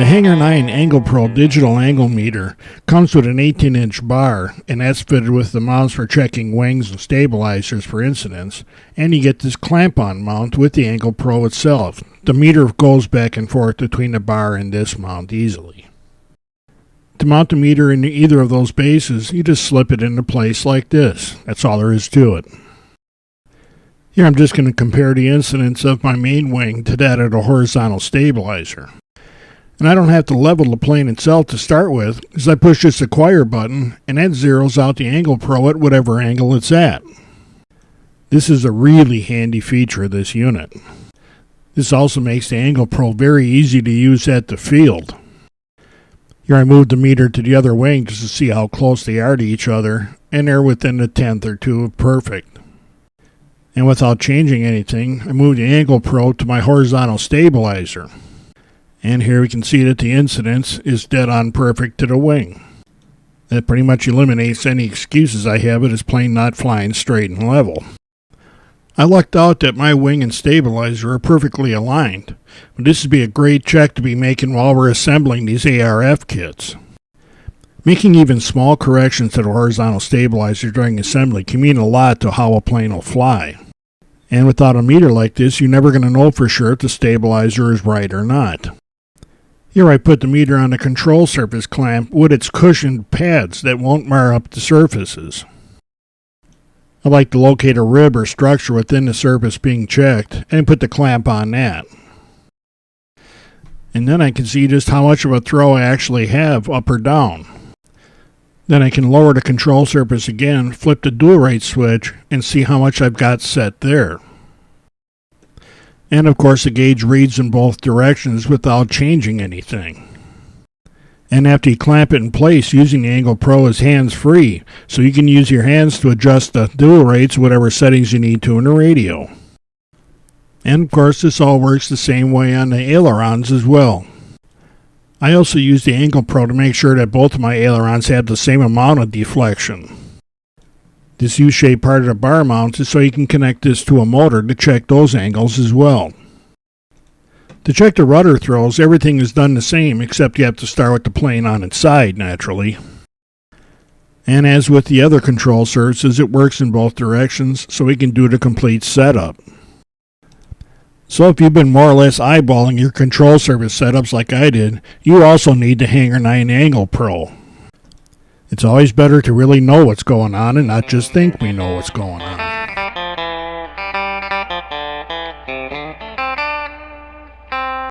The Hangar 9 AnglePro digital angle meter comes with an 18-inch bar, and that's fitted with the mounts for checking wings and stabilizers for incidence, and you get this clamp-on mount with the AnglePro itself. The meter goes back and forth between the bar and this mount easily. To mount the meter into either of those bases, you just slip it into place like this. That's all there is to it. Here I'm just going to compare the incidence of my main wing to that of the horizontal stabilizer. And I don't have to level the plane itself to start with, as I push this acquire button, and that zeroes out the AnglePro at whatever angle it's at. This is a really handy feature of this unit. This also makes the AnglePro very easy to use at the field. Here I moved the meter to the other wing just to see how close they are to each other, and they're within a tenth or two of perfect. And without changing anything, I moved the AnglePro to my horizontal stabilizer. And here we can see that the incidence is dead on perfect to the wing. That pretty much eliminates any excuses I have of this plane not flying straight and level. I lucked out that my wing and stabilizer are perfectly aligned, but this would be a great check to be making while we're assembling these ARF kits. Making even small corrections to the horizontal stabilizer during assembly can mean a lot to how a plane will fly. And without a meter like this, you're never going to know for sure if the stabilizer is right or not. Here I put the meter on the control surface clamp with its cushioned pads that won't mar up the surfaces. I like to locate a rib or structure within the surface being checked and put the clamp on that. And then I can see just how much of a throw I actually have up or down. Then I can lower the control surface again, flip the dual rate switch, and see how much I've got set there. And of course the gauge reads in both directions without changing anything. And after you clamp it in place, using the AnglePro is hands-free, so you can use your hands to adjust the dual rates, whatever settings you need to in the radio. And of course this all works the same way on the ailerons as well. I also use the AnglePro to make sure that both of my ailerons have the same amount of deflection. This U-shaped part of the bar mount is so you can connect this to a motor to check those angles as well. To check the rudder throws, everything is done the same except you have to start with the plane on its side naturally. And as with the other control surfaces, it works in both directions so we can do the complete setup. So if you've been more or less eyeballing your control surface setups like I did, you also need the Hangar 9 AnglePro. It's always better to really know what's going on and not just think we know what's going on.